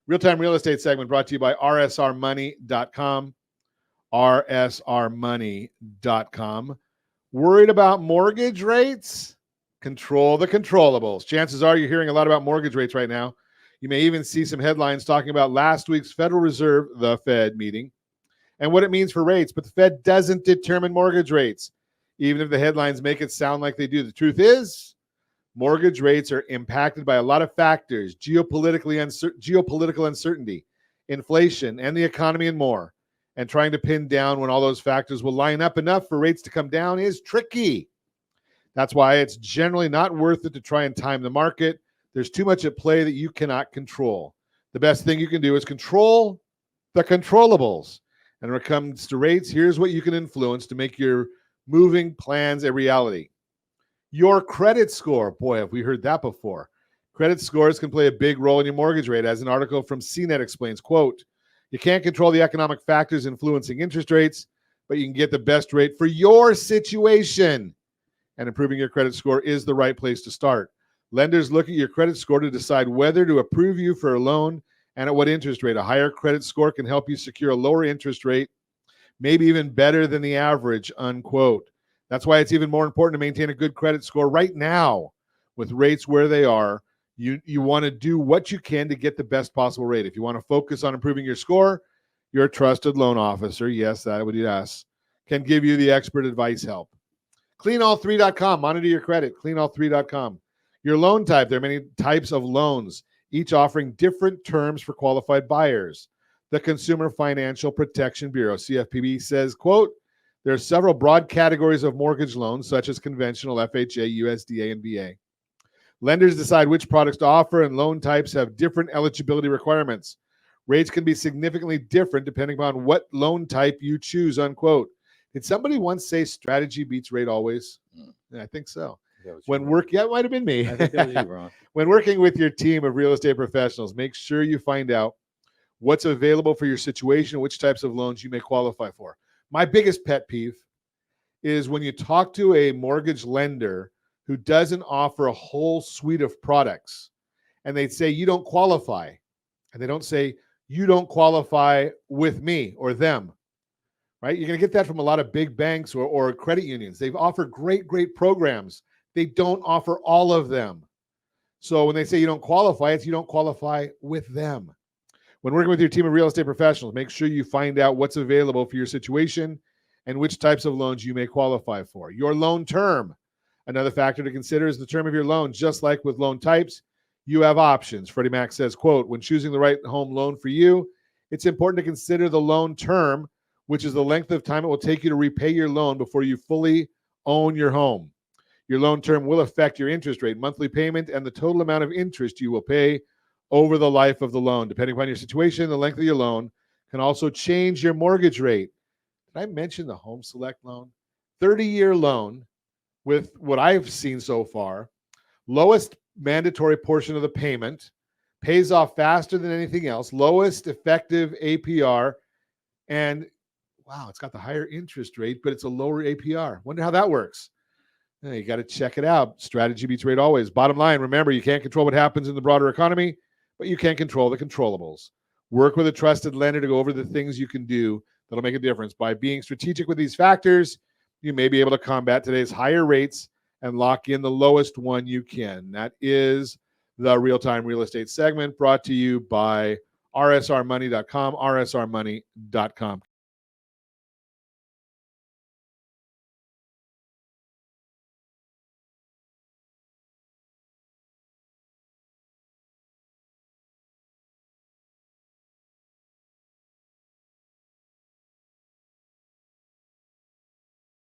Real-time real estate segment brought to you by rsrmoney.com. rsrmoney.com. Worried about mortgage rates? Control the controllables. Chances are you're hearing a lot about mortgage rates right now. You may even see some headlines talking about last week's Federal Reserve, the Fed meeting, and what it means for rates. But the Fed doesn't determine mortgage rates, even if the headlines make it sound like they do. The truth is, mortgage rates are impacted by a lot of factors: geopolitical uncertainty, inflation, and the economy, and more. And trying to pin down when all those factors will line up enough for rates to come down is tricky. That's why it's generally not worth it to try and time the market. There's too much at play that you cannot control. The best thing you can do is control the controllables. And when it comes to rates, here's what you can influence to make your moving plans a reality. Your credit score. Boy, have we heard that before. Credit scores can play a big role in your mortgage rate. As an article from CNET explains, quote, you can't control the economic factors influencing interest rates, but you can get the best rate for your situation. And improving your credit score is the right place to start. Lenders look at your credit score to decide whether to approve you for a loan and at what interest rate. A higher credit score can help you secure a lower interest rate, maybe even better than the average, unquote. That's why it's even more important to maintain a good credit score right now. With rates where they are, you want to do what you can to get the best possible rate. If you want to focus on improving your score, your trusted loan officer, yes, that would be us, can give you the expert advice help. Cleanall3.com, monitor your credit, cleanall3.com. Your loan type, there are many types of loans, each offering different terms for qualified buyers. The Consumer Financial Protection Bureau, CFPB, says, quote, there are several broad categories of mortgage loans, such as conventional, FHA, USDA, and VA. Lenders decide which products to offer, and loan types have different eligibility requirements. Rates can be significantly different depending on what loan type you choose, unquote. Did somebody once say strategy beats rate always? Yeah, I think so. Yeah, it might have been me. I think that was you, Ron. When working with your team of real estate professionals, make sure you find out what's available for your situation, which types of loans you may qualify for. My biggest pet peeve is when you talk to a mortgage lender who doesn't offer a whole suite of products, and they say you don't qualify, and they don't say you don't qualify with me or them, right? You're going to get that from a lot of big banks or credit unions. They've offered great programs. They don't offer all of them. So when they say you don't qualify, it's you don't qualify with them. When working with your team of real estate professionals, make sure you find out what's available for your situation and which types of loans you may qualify for. Your loan term. Another factor to consider is the term of your loan. Just like with loan types, you have options. Freddie Mac says, quote, when choosing the right home loan for you, it's important to consider the loan term, which is the length of time it will take you to repay your loan before you fully own your home. Your loan term will affect your interest rate, monthly payment, and the total amount of interest you will pay over the life of the loan. Depending upon your situation, the length of your loan can also change your mortgage rate. Did I mention the Home Select loan? 30-year loan with what I've seen so far, lowest mandatory portion of the payment, pays off faster than anything else, lowest effective APR, and wow, it's got the higher interest rate, but it's a lower APR. Wonder how that works. You got to check it out. Strategy beats rate always. Bottom line, remember, you can't control what happens in the broader economy, but you can control the controllables. Work with a trusted lender to go over the things you can do that'll make a difference. By being strategic with these factors, you may be able to combat today's higher rates and lock in the lowest one you can. That is the Real-Time Real Estate segment brought to you by rsrmoney.com, rsrmoney.com.